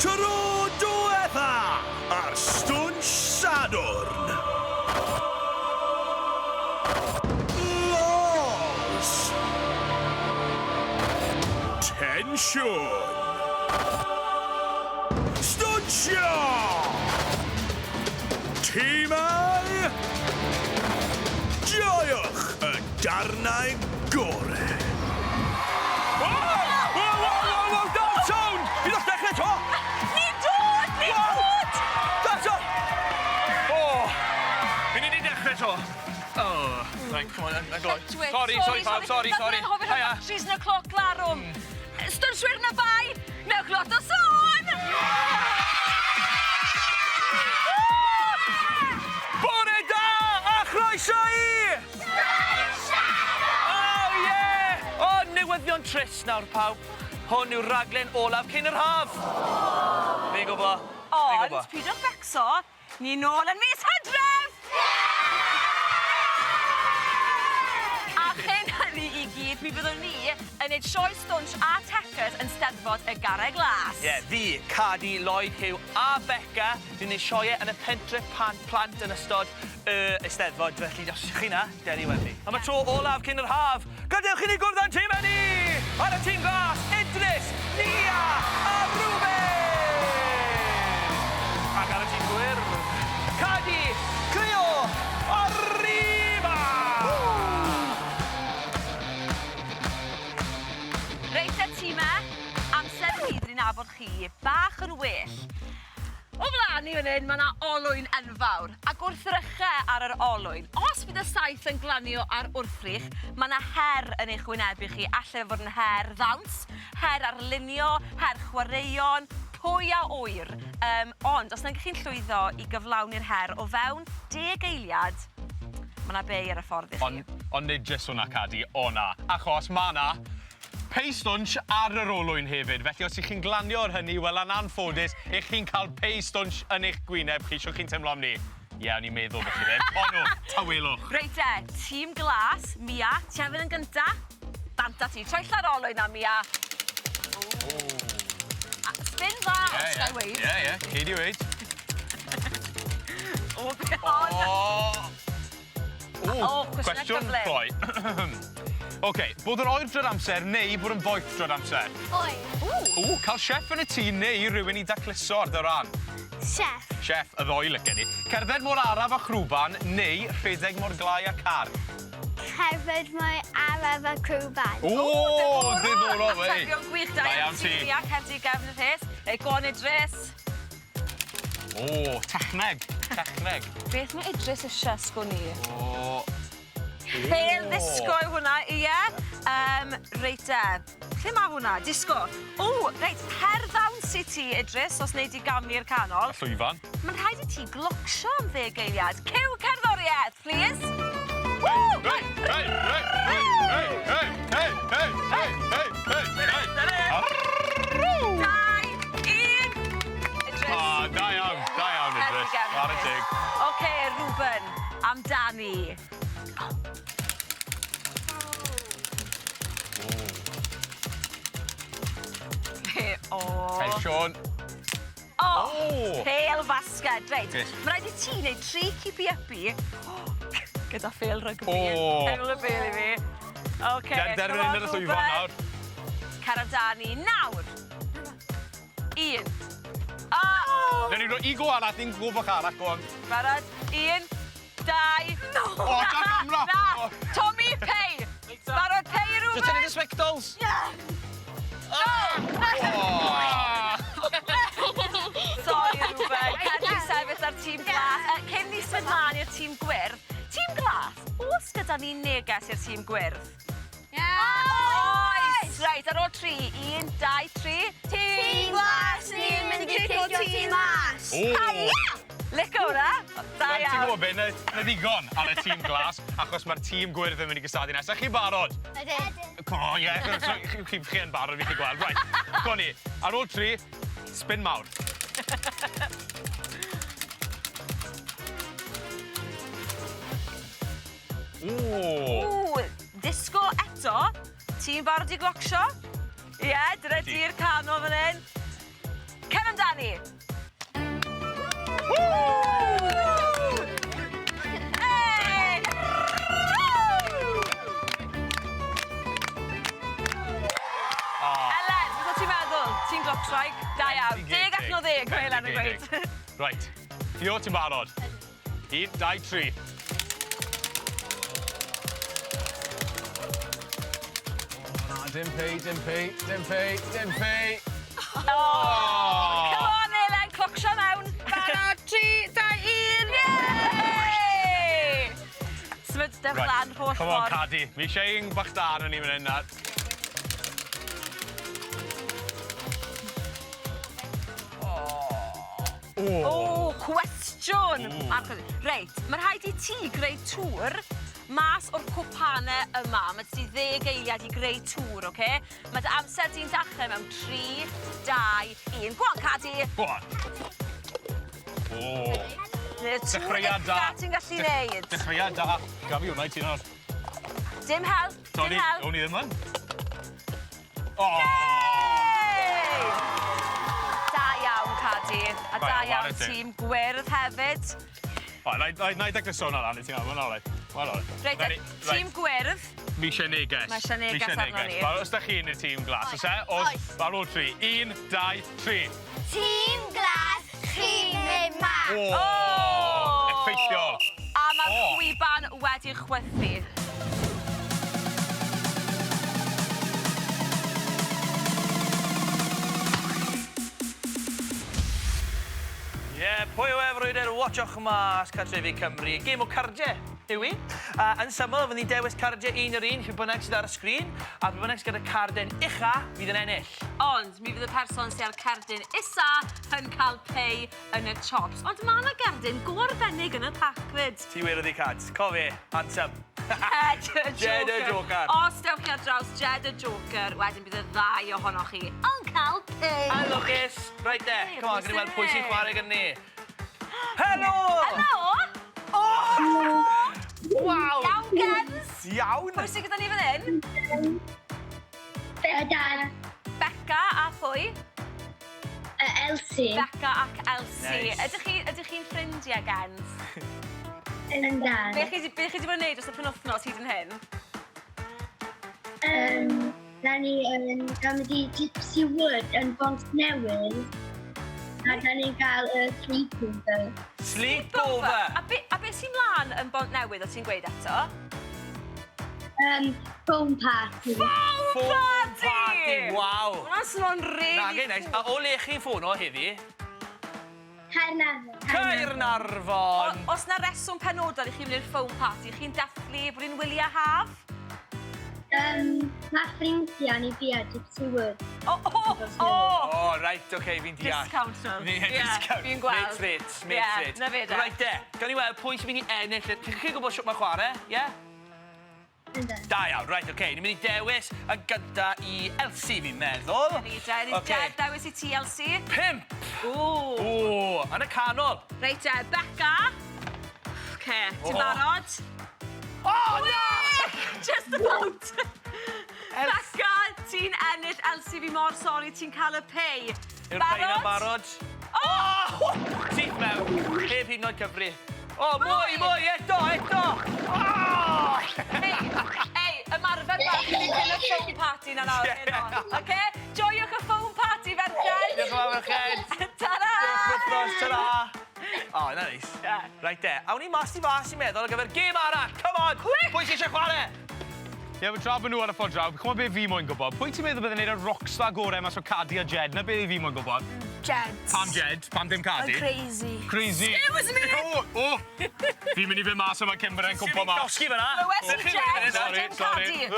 Tro diwetha ar Stwnsh Sadwrn. Lols. Tensiwn. Stwnsio. Timau. Joiwch y darnau gorau. Right, come on, sorry, pawb, sorry. Hiya. 3 o'clock larwm. Stwnshlyd na bai, mewn glot o sôn! Bore da, a chroeso i! Oh, yeah! O, newyddion trist nawr, pawb. Hwn yw'r raglen olaf cyn yr haf. Fi gwbo. Ond, pidwch becso, ni nôl yn mis Hydref! A chyn hynny i gyd, mi byddwn ni yn neud sioe stwnsh a tecyd yn steddfod y garreg glas. Ie, fi, Cadi, Lloyd, Huw a Beca, dwi'n neud sioe yn y pentre plant yn ystod y steddfod, felly os chi na, deri weddi. Am y tro olaf cyn yr haf, gadewch i ni gwrdd â'n tîm enni! Ar y tîm glas, Idris, Nia a Rwben! Ac ar y tîm gwyrdd, Cadi, criw, arriba! Reit e tîmau, amser i ni'n nabod chi bach yn well. O flaen ni fan hyn, mae yna olwyn enfawr. Ac wrth rychau ar yr olwyn, os bydd y saith yn glanio ar wrthrych, mae yna her yn eich wynebu chi. Alle fod yn her ddawns, her arlunio, her chwaraeon, pwy a wyr. Ond, os nag chi'n llwyddo i gyflawni'r her o fewn 10 eiliad, mae yna bei ar y ffordd i chi. Ond nid jyst hwnna, Cadi, o na. Achos mae yna Mae Stwnsh ar yr olwyn hefyd. Felly os ych chi'n glanio ar hynny, wel yn anffodus, ych chi'n cael Mae Stwnsh yn eich gwyneb chi. Sio chi'n teimlo am ni? Ie, o'n i'n meddwl bod chi ddim. O no, tawelwch. Reit e, tîm glas, Mia, ti hefyd yn gynta. Banta ti, troell ar olwyn am Mia. Spin dda, os gael weid. Ie, Cadi weid. O, be hon? Cwestiwn cloi. Oce, bod yn oer drwy'r amser neu bod yn boeth drwy'r amser? Oer. Cael chef yn y tŷ neu rhywun i dacluso ar dy ran? Chef. Chef, y ddoi lygen ni. Cerdded mor araf a chrwban neu rhedeg mor glai a car? Cerdded mor araf a chrwban. Diddorol, wei. Atebion gwych da iawn ti. Ia, Cadi gefn y rhes. Ei, go on Idris. Techneg. Beth mae Idris eisiau sgwni? Fel ddisgo yw hwnna, ie. Reit e. Lle mae hwnna? Disgo. Reit, her ddawns i ti, Idris, os wneud i gamu'r canol. Llwyfan. Mae'n rhaid i ti glocsio am 10 eiliad. Cyw cerddoriaeth, please. Da iawn, Idris. Ar y tig. Oce, Rwben, amdani. Tensiwn. Pêl fasged, reit. Mae'n rhaid i ti wneud 3 keepy-uppy. Gyda ffêl rygbi. Pêl y ffêl i fi. Oce, Derbyn yn y llwyfan nawr. Caradani, nawr. 1. Rhaid ni roi i go arall, ni'n gwybod arall, go on. Barod, 1, 2... Da camera! Na! Tomi, pei! Barod, pei, Rwben! Just tynnu dy spectols. Sorry, Rwben. Cedi sefyll ar tîm glas. Cyn ni symud mlaen i'r tîm gwyrdd. Tîm glas, oes gyda ni neges i'r tîm gwyrdd? Oes! Reit, ar ôl 3. 1, 2, 3. Tîm glas, ni'n mynd i cicio ti mas. Lico hwnna? Da Ti'n iawn. gwybod beth, na ddigon ar y tîm glas, achos mae'r tîm gwyrdd yn mynd i gystadu nesaf. Chi'n barod? Ydyn. Chi yn barod, fi chi gweld. Right, go ni. Ar ôl 3, spin mawr. Disgo eto. Ti'n barod i glocsio? Ie, dyna di'r canol fan hyn. Cefn amdani. Looks like. Da iawn. 10 allan o 10, mae Helen yn gweud. Right. Fio, ti'n barod? 1, 2, 3. Dim pay. Come on, Helen, clocsio mewn. Barod, 3, 2, 1. Yay! Smydwch lan, holl Come on, ffordd. Cadi. Mi eisiau un bach da yn ni fan hyn na. O, cwestiwn! Reit, mae rhaid i ti greu tŵr mas o'r cwpanau yma. Mae ti 10 eiliad i greu tŵr, oce? Mae dy amser di'n dachrau mewn 3, 2, 1. Go on, Cadi! Go on. O. Neu'r tŵr Dechreuad da. eitha ti'n gallu neud. Dechreuad da. Gafi hwnna i ti nawr. Dim help, dim Sori, help. o'n i ddim yn. O! Yay! Da iawn, Cadi. A da Right, iawn chwarae ti. tîm gwyrdd hefyd. O, na i dechrau sôn ar ran i ti nawr, mae'n alright. Reit, tîm gwyrdd. Mi eisiau neges. Ma' isie neges arno ni. Wel, os da chi'n i'r tîm glas, os e? Ar ôl 3. 1, 2, 3. Tîm glas, chi'n mas. O! Oh! Effeithiol. A mae'r chwiban wedi chwythu. Pwy o efrwyd watchwch mas Cartrefi Cymru. Gêm o cardiau yw i. Yn syml, fydd ni'n dewis cardiau un yr un, pwy bynnag sydd ar y sgrin, a pwy bynnag sydd gyda cardyn ucha, fydd yn ennill. Ond mi fydd y person sydd ar cardyn isa yn cael pay yn y chops. Ond mae yna gardyn go arbennig yn y pacfyd. Ti wiredd i Cad. Cofi, handsome. Jed y Joker. Os dewch chi ar draws Jed y Joker, wedyn bydd y ddau ohonoch chi yn cael pay. A lwcus. Right de. Come on, gyn i weld pwy sy'n chwarae gan ni. Helo! Helo! Waw! Iawn, gens! Iawn! Pwy sydd gyda ni fan hyn? Dan, Becca a phwy? Elsie. Becca ac Elsie. Nice. Ydych chi'n ffrindiau, gens? Yn dan. Be chi wedi bod yn neud dros y penwythnos hyd yn hyn? Da ni yn gamedi Gypsy Wood yn Bont Newydd. A da ni'n cael y sleepover. Sleepover! A be sy'n mlaen yn Bont Newydd o ti'n gweud eto? Phone party. Phone party! Waw! Hwna'n swnio'n really Na, gen neis. A o le chi'n ffono heddi? Caernarfon! Os na reswm penodol i chi mynd i'r phone party, chi'n dathlu bod i'n wyliau haf? Mae ffrindiau ni fi a Gypsy Wood. O, right, oce, fi'n deall. Discount nhw. Discount. Fi'n gweld. Mates rates, Ie, mates rates. na fe de. Right de, gan i weld pwy sy'n mynd i ennill. Chi'n gwybod sut mae chwarae, ie? Yn dan. Da iawn, right, oce. Ni'n mynd i dewis yn gynta i Elsie, fi'n meddwl. Ni dewis i TLC. 5. O, Yn y canol. reit e, Becca. Ti'n barod? O, na! Just about. Becca, ti'n ennill Elsie fi mor sori, ti'n cael y pay. Yw'r peina barod? O! Syth mewn, heb hyd yn oed cyfri. O, mwy, eto! Hei, ymarfer bach i ni cyn y phone party na nawr heno. Oce? Joiwch y phone party, ferchen. Diolch yn fawr, ferched. Ta-ra! Ta-ra! O, na neis. Right de, awn ni mas i fas i'n meddwl ar gyfer gêm arall. Come on! Pwy sy'n eisiau chwarae? Ie, mae tra bod nhw ar y ffordd draw, chymod be fi moyn gwybod. Pwy ti'n meddwl byddai'n neud y rockstar gorau mas o Cadi a Jed? Na be fi moyn gwybod? Jed. Pam Jed? Pam dim Cadi? Crazy. Crazy. It was me! Fi'n mynd i fynd mas yma Cymru yn cwmpo mas. Dosgi fyna. Lywes i Jed, dim Cadi.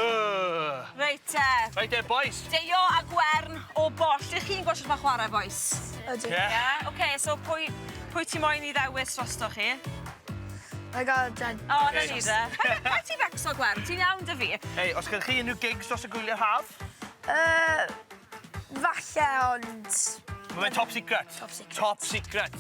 Reit te. Right de, boys. Deio a Gwern o boll. Ydych chi'n gwybod sut mae chwarae, boys? Ydw. Ie. Oce, so pwy ti moyn i ddewis drosto chi? I got Jed. O, na ni de. Pa ti fecso, Gwern? Ti'n iawn dy fi? Hei, os gyda chi unrhyw gigs dros y gwyliau'r haf? Falle, ond... Mae'n top secret. Top secret.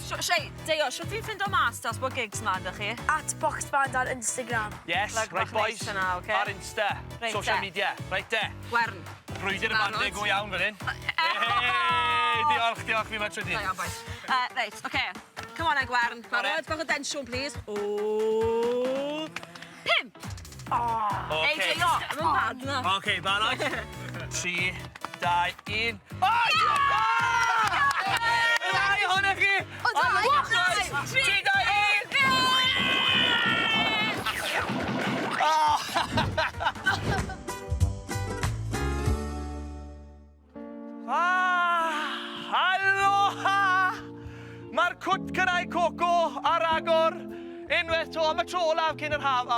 Deio, siwt fi'n ffind o mas os bod gigs ma ydych chi? At Boxband ar Instagram. Yes, Like right bach boys. neis yna, oce? Ar Insta, Reit social te. media. Right de. Gwern. Brwydyr y bandau go iawn fan hyn. Diolch, fi'n mynd trwy Da di. iawn, boys. Reit, oce. Come on, Gwern. Barod, bach o densiwn, please. O. 5. Ei, Deio, I'm bad na. Oce, barod. 3, 2, 1. O, diolch! cwt cyrau coco ar agor. Unwaith to, am y tro olaf cyn yr haf.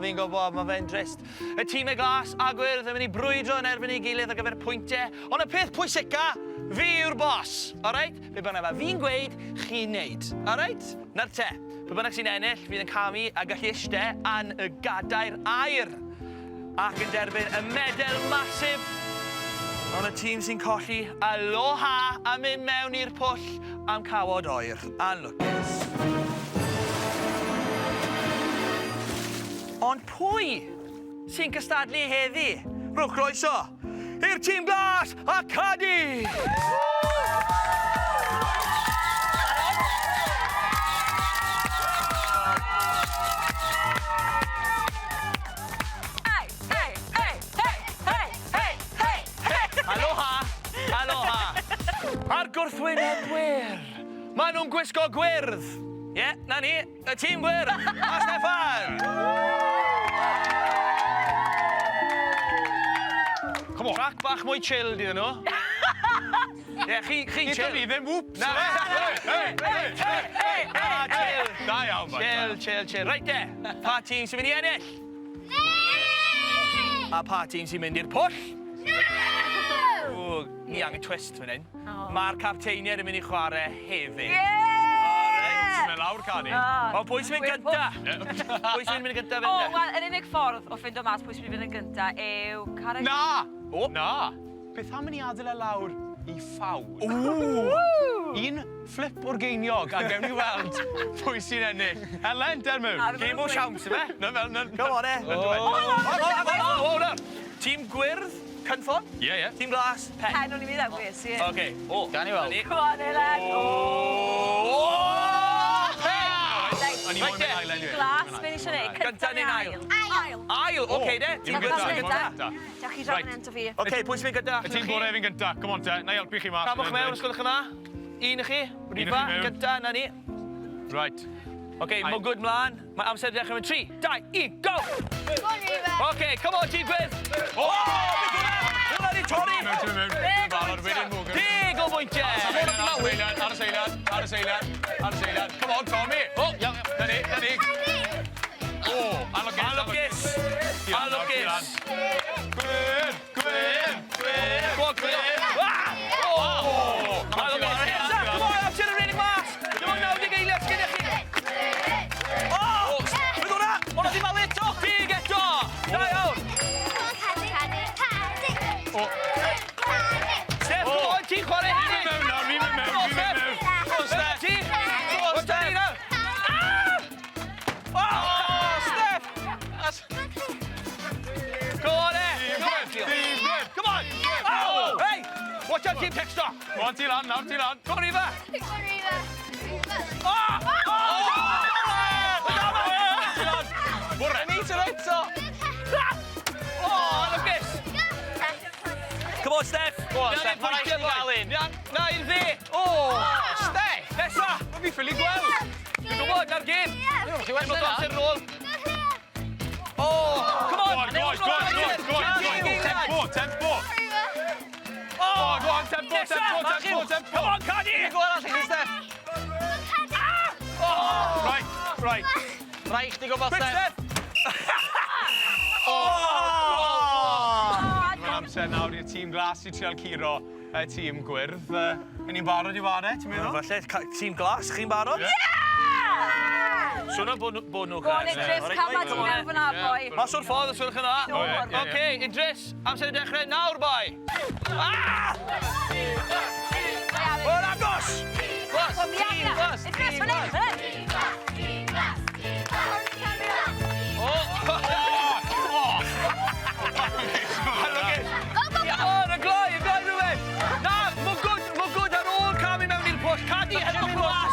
Fi'n gwybod, mae fe'n drist. Y tîmau glas a gwyrdd yn mynd i brwydro yn erbyn ei gilydd ar gyfer y pwyntiau. Ond y peth pwysica, fi yw'r bos. Alright? Be bynnag fe fi'n gweud, chi'n neud. Alright? Na'r te. Be bynnag sy'n ennill, fydd yn camu a gallu eistedd an y gadair air. Ac yn derbyn y medal masif. Ond y tîm sy'n colli aloha a mynd mewn i'r pwll am cawod oer. Anlwcus. Ond pwy sy'n cystadlu heddi? Rwch croeso i'r tîm glas a Cadi! Aloha! Aloha! Ar gwrthwyneb gwyrdd, maen nhw'n gwisgo gwyrdd. Ie, na ni, y tîm gwyrdd, a Steffan! Come on. Trac bach mwy chill iddyn nhw. Ie, chi chill. Nid ni ddim whoops. Na, chill. Da iawn, boi. Chill. Reit de, pa tîm sy'n mynd i ennill? A pa tîm sy'n mynd i'r pwll? Ni angen twist fan hyn. Mae'r capteiniad yn mynd i chwarae hefyd. Ti'n lawr, Cadi. O, pwy sy'n mynd gynta? Pwy sy'n mynd gynta fynd? O, wel, yr unig ffordd o ffindo mas pwy sy'n mynd yn gynta yw carreg... Na! Na! Beth am yn i adael e lawr i ffawd? Un flip o'r geiniog a gewn ni weld pwy sy'n ennill. Helen, der mewn. Game o siawns, yma? Na fel, na. Come on, eh? O, tîm gwyrdd, cynffon? Ie. Tîm glas, pen. Pen o'n i mynd ewis, ie. Oce. O, gan i weld. Go on, Elen. O'n i moyn mynd ail enw. Glas, fe ni eisiau neud? Gynta neu'n ail? Ail. Oce, de? Tîm Glas gynta. yn gynta. Diolch chi draw yn ento fi. Oce, pwy sy'n mynd gynta? Y tîm gorau fi'n gynta. Come on, te. Na i helpu chi mas. Camwch mewn, ysgolwch yma. Un i chi. Rifa, gynta, na ni. Right. Oce, mwgwd mlaen. Mae amser dechrau mewn 3, 2, 1, go! Oce, come on, tîm gwyrdd. O! Hwna di torri! Mewn. Dig o bwyntiau! Ar y seiliad. Come on, Tomi. O, na ni. O, anlwcus. Gwyrdd. Go on, gwyrdd. O! Anlwcus. Come on, amser y redig mas. Dim ond 90 eiliad sgynnych chi. O! Bydd hwnna! Hwna di malu eto. Dig eto. Da iawn. Steph, come on, ti'n chwarae hynny. Fi mewn nawr. Go on, Steph. Ti. Go on, Steph. O, Steph. Go on, eh. Come on. Oh, hey. Watch out, team texter. Go on, ti lan. Go on, Rifa. Bwrre. Anlwcus. Come on, Steph. Go on, Steph. Mae'n rhaid i gael un. Na, i'r dde. O, Steph. Nesa. Mae fi ffili gweld. Dwi'n gwybod, ar gêm. Chi wedi Dwi'n dod i'r rôl. O, come on. Go on. Tempo. O, Go on, tempo. Come on, Cadi. Go on, Steph. Right. Rhaid chdi gofod, Steph. Mae'n amser nawr i'r tîm glas i trial curo y tîm gwyrdd. Yn ni'n barod i fare, ti'n meddwl? Falle, tîm glas, chi'n barod? Sŵna bod nhw Go on, Idris, cama ti mewn fyna, boi. Mas o'r ffordd, y sŵnwch yna. Oce, Idris, amser i dechrau nawr, boi. O'r agos! Tîm glas. Idris, fan hyn. Y gloi rhywun! Na, mwgwd ar ôl camu mewn i'r pwll. Cadi, hedwch glas!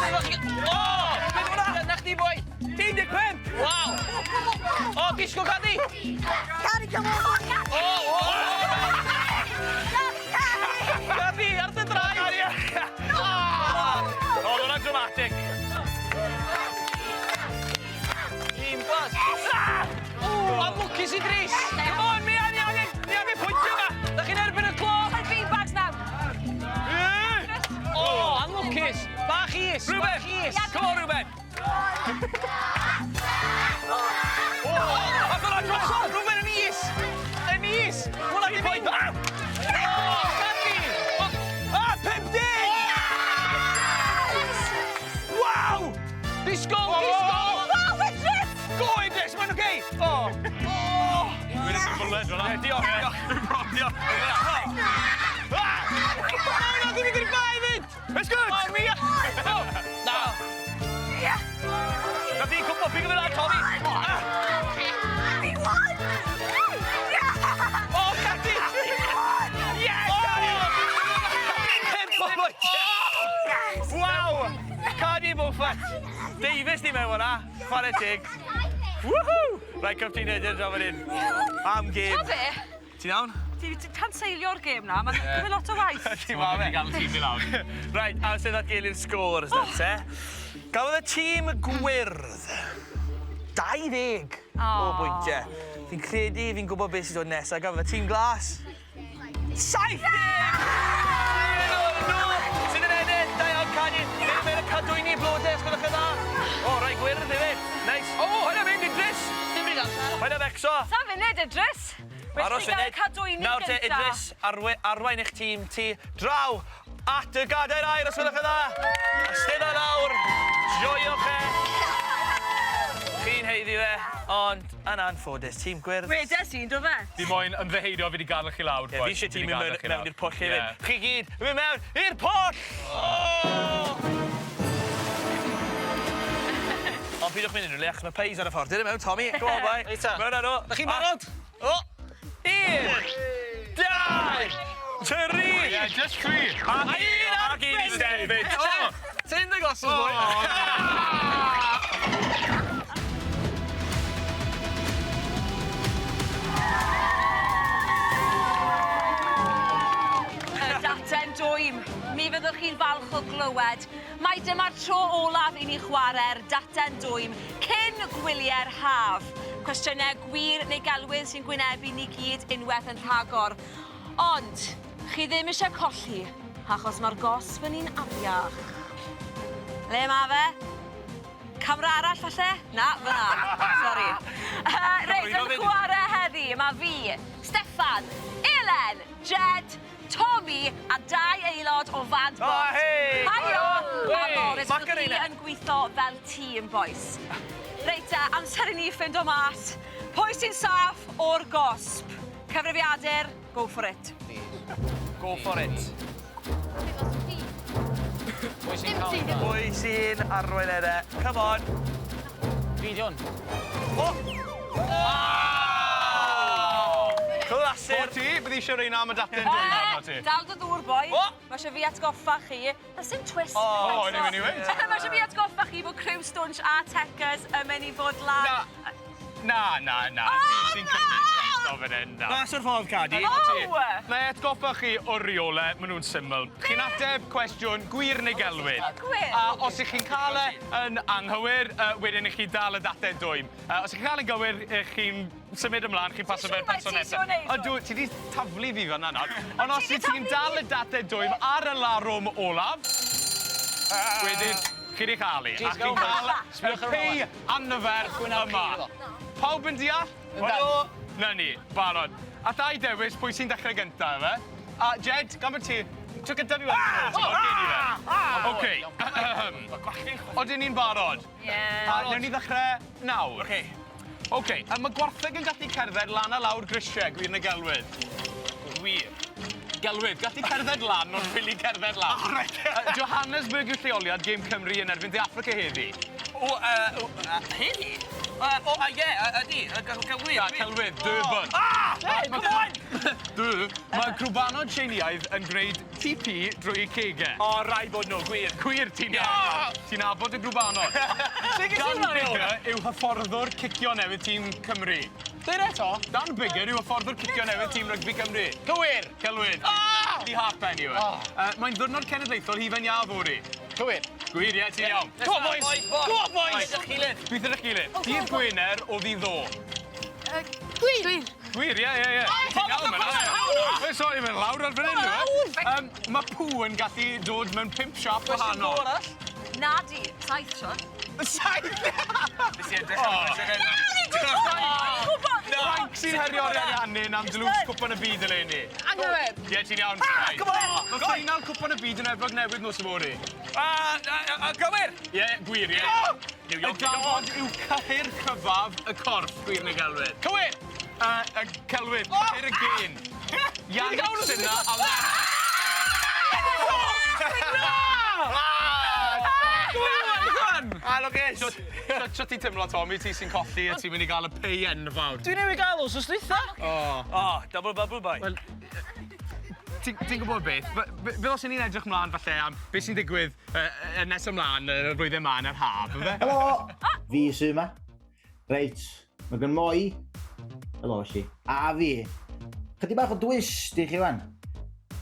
O! Beth hwnna? Na chdi, boi. 15! Waw! O, gisgo Cadi! Cadi, come on! Cadi, ar dy draed! O, hwnna'n dramatic. Tîm glas. O'n lwcus i Dris! Come on, ni angen pwyntio yma! Da chi'n erbyn y clo! Fi'n bags nawr. O, anlwcus! Cys. Bach is. Rhywben! Come on, Rhywben! A fyna drosodd! Rhywben yn is! Yn is! Hwna di bwyd! Cadi! 50! Waw! Disgol! Go, Idris! Mae'n oce! Dwi'n ysgrifennu hwnna. Diolch. Diolch. Dwi'n mynd i'r bai fyd! It's good! Mia! Na! Na di cwmpo, pigo fe lan, Tomi! We won! Cadi! Yes! Waw! Cadi Bwffat! Davies ni mewn hwnna. Chwarae tig. Woohoo! Rai cyf ti'n neud yn draw fan hyn. Am gêm. Ta be? Ti'n iawn? Ti'n canseilio'r gêm na, mae'n cymryd lot o waith. Ti'n ma fe? Gael tîm i lawr. Right, a sydd at gilydd sgôr, ysdyn, te. Gafodd y tîm gwyrdd 20 o bwyntiau. Fi'n credu, fi'n gwybod beth sydd dod nesaf. Gafodd y tîm glas 70! Sydd yn ennill, da iawn, Cadi. Mae'n y cadwyni blodau, ysgwyddoch chi dda. O, rai gwyrdd hefyd. Nice. O, hwnna mynd, Idris. Dim byd amser. Hwnna becso. Ta funud, Idris? Aros Wedi gael cadwyni Nawr te, gynta. Idris, arwain eich tîm ti draw at y gadair air, os ydych chi dda. Ystyd o lawr, joiwch e. Chi'n heiddi fe, ond yn anffodus, tîm gwyrdd. Wedes i'n do fe? Fi moyn ymddeheidio fi wedi gadw chi lawr. Fi eisiau tîm mewn i'r pwll hefyd. Ie. Chi gyd, mynd mewn i'r pwll! Ond pidwch mynd yn rhywle, achos mae peis ar y ffordd. Dyn mewn, Tomi, go on, bai. Mewn ar o. Da chi'n barod? O! 1, 2, 3! Yeah, just 3. A un ar sefyll. Ti'n dy glasses, boi? Y daten dwym. Mi fyddwch chi'n falch o glywed. Mae dyma'r tro olaf i ni chwarae'r daten dwym cyn gwyliau'r HAF. Cwestiynau gwir neu gelwydd sy'n gwynebu ni gyd unwaith yn rhagor. Ond, chi ddim eisiau colli, achos mae'r gosb yn un afiach. Le ma fe? Camera arall falle? Na, fyna. Sori. Reit, yn chwarae heddi, mae fi, Steffan, Elen, Jed, Tomi a 2 aelod o Fad Bot. hei! Haio! A Morris, Macarena. fyddwch chi yn gweithio fel tîm, boys. Reit te, amser i ni ffind o mas. Pwy sy'n saff o'r gosb? Cyfrifiadur, go for it. Go for it. Pwy sy'n arwain ere? Come on. Fi, John. O! Clasur. O ti, bydd eisiau rhain am y daten dweud arno ti. Dal dy ddŵr, boi. O! Mae eisiau fi atgoffa chi. Does dim twist. O, yn ei mynd i weid. Mae eisiau fi atgoffa chi bod criw Stwnsh a Tecers yn mynd i fod lan. Na. Fi sy'n cymryd rhaid o fan hyn. Mas o'r ffordd, Cadi. O! Na i atgoffa chi o'r rheolau, maen nhw'n syml. Chi'n ateb cwestiwn gwir neu gelwydd. Gwir? A os ych chi'n cael e yn anghywir, wedyn ych chi dal y daten dwym. Os ych chi'n cael yn gywir, chi'n symud ymlaen, chi'n paso fe'r person nesaf. Ydw, ti di taflu fi fan'na nawr. Ond os ych chi'n dal y daten dwym ar y larwm olaf, wedyn, chi'n ei chael i. A chi'n cael y pei anferth yma. Pawb yn deall? Helo. Na ni, barod. A dau dewis pwy sy'n dechrau gyntaf, efe? A Jed, gan ti, tro gyntaf ni weld. Oce. Oedden ni'n barod. Ie. A newn ni ddechrau nawr. Oce. Oce, a mae gwartheg yn gallu cerdded lan a lawr grisiau, gwir neu gelwydd? Wir. Gelwydd, gallu cerdded lan, ond ffili cerdded lan. Johannesburg yw lleoliad Gêm Cymru yn erbyn De Affrica heddi. Heddi? Ydi. Gwylia. Celwydd, Durban. Come on! Mae grwbanod Tsieineaidd yn gwneud TP drwy cegau. O, rai bod nhw, gwir. Gwir, ti'n abod y grwbanod. Dan Bigger yw hyfforddwr cicio newydd tîm Cymru. Dyn eto? Dan Bigger yw hyfforddwr cicio newydd tîm Rygbi Cymru. Cywir. Celwydd. Di hapen yw e. Mae'n ddwrnod cenedlaethol hufen iaf o'r i. Cywir. Gwir, ie, ti'n iawn. Go on, boys! Go on, boys! Gweithio'r eich gilydd. Dydd Gwener o ddi ddo. Gwir. Gwir, ie. Ti'n iawn fyna. Sori, mae'n lawr ar fan hyn. Mae pŵ yn gallu dod mewn 5 siop wahanol. Nadi, 7 siwr. 7? Nes i edrych ar Frank sy'n herio'r Ariannin am dlws cwpan y byd eleni. Anghywir. Ie, ti'n iawn. Mae ffeinal cwpan y byd yn Efrog Newydd nos yfory. Gywir! Ie, gwir, ie. Y gawod yw cyhyr cyfaf y corff, gwir neu gelwyd. Cywir. Y celwydd, cyhyr y gyn. Yannick syna a Sio ti'n teimlo, Tomi, ti sy'n colli a ti'n mynd i gael y pei enfawr? Dwi'n newid gael os oes dwytha. Double bubble boy. Wel, ti'n gwybod beth? Fe os ni'n edrych mlaen falle am beth sy'n digwydd nes ymlaen y flwyddyn yma yn yr haf, yfe? Helo, fi sydd yma. Reit, mae gen Moi, helo felly, a fi. Chydig bach o dwist i chi fan.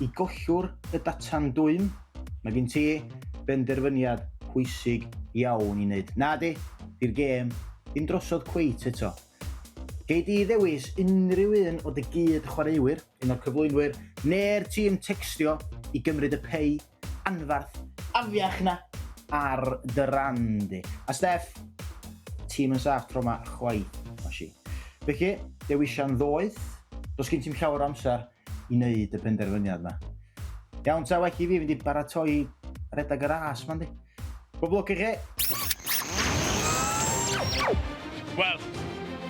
I gollwr y data'n dwym, mae gen ti benderfyniad pwysig iawn i wneud. Na di, di'r gêm, dim drosodd cweit eto. Gei di ddewis unrhyw un o dy gyd chwaraewyr, un o'r cyflwynwyr, neu'r tîm textio i gymryd y pei anfarth afiach na ar dy ran di. A Steff, tîm yn saff tro yma chwaith, Mosi. Felly, dewisian ddoeth, dos gen ti'n llawer o amser i wneud y penderfyniad yma. Iawn ta, well i fi fynd i baratoi redag yr as, man di. Boblwc i chi. Wel,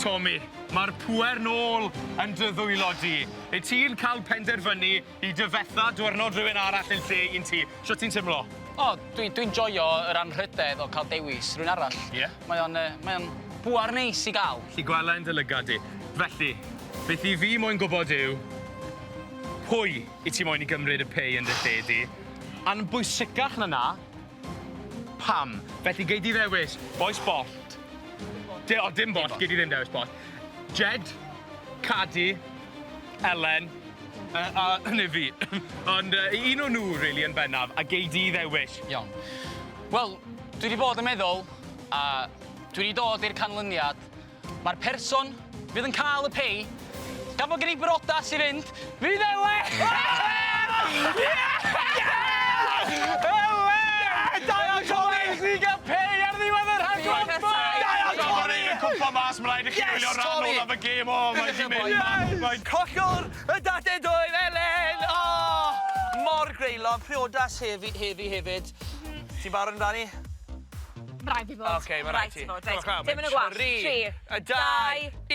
Tomi, mae'r pwer nôl yn dy ddwylo di. I ti'n cael penderfynu i dyfetha diwrnod rhywun arall yn lle un ti. Sio ti'n teimlo? O, dwi'n joio yr anrhydedd o cael dewis rhywun arall. Ie? Mae o'n bwar neis i gael. Chi gwela yn dy lygad di. Felly, beth i fi moyn gwybod yw, pwy i ti moyn i gymryd y pei yn dy lle di? A'n bwysicach na na, pam? Felly gei di ddewis, boes bolt. Dim bolt, gei di ddim dewis bolt. Jed, Cadi, Elen, a hynny fi. Ond un o nhw, really, yn bennaf, a gei di ddewis. Iawn. Wel, dwi wedi bod yn meddwl, a dwi wedi dod i'r canlyniad, mae'r person fydd yn cael y pei, gan fod gen i brodas i fynd, fydd Elen! Elen! Sy'n gael pei ar ddiwedd yr rhaglen! Cwmpa mas mlaen i chi gwylio'r rhan olaf y gêm o, mae'n di mynd. Mae'n collwr y date dwy'n Elen! Mor greulon, priodas hefyd. Ti'n barod amdani? Rhaid fi bod. Oce, mae'n rhaid ti. Dim yn y gwallt. 3, 2,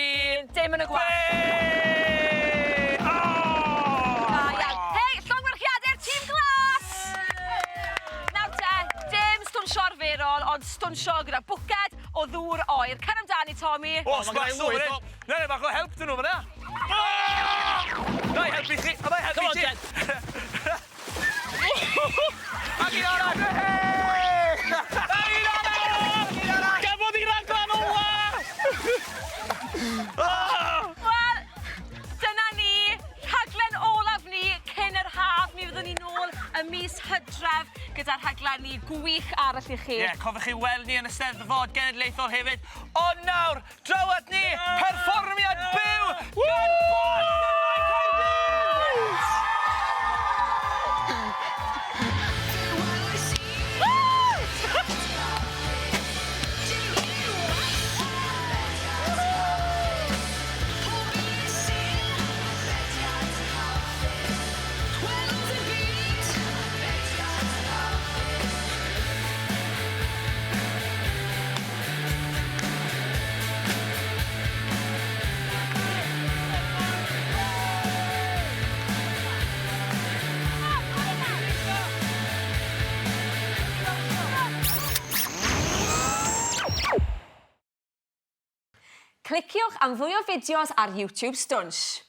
1, dim yn y gwallt. Hei, llongwarchiadau'r tîm glas! Nawr te, dim stwnsio arferol, ond stwnsio gyda bwced o ddŵr oer. Cer amdani, Tomi. O, smash o fan hyn. Ne, bach o help dyn nhw fan hyn. Nai helpu chi. Nai helpu ti. Ac un arall. Gafodd i raglen ola! Wel, dyna ni. Rhaglen olaf ni cyn yr haf. Mi fyddwn ni nôl y mis Hydref gyda'r rhaglenni gwych arall i chi. Ie, cofiwch chi weld ni yn y Steddfod Genedlaethol hefyd. Ond nawr, draw at ni, perfformiad byw gan Bon! Cliciwch am fwy o fideos ar YouTube Stwnsh.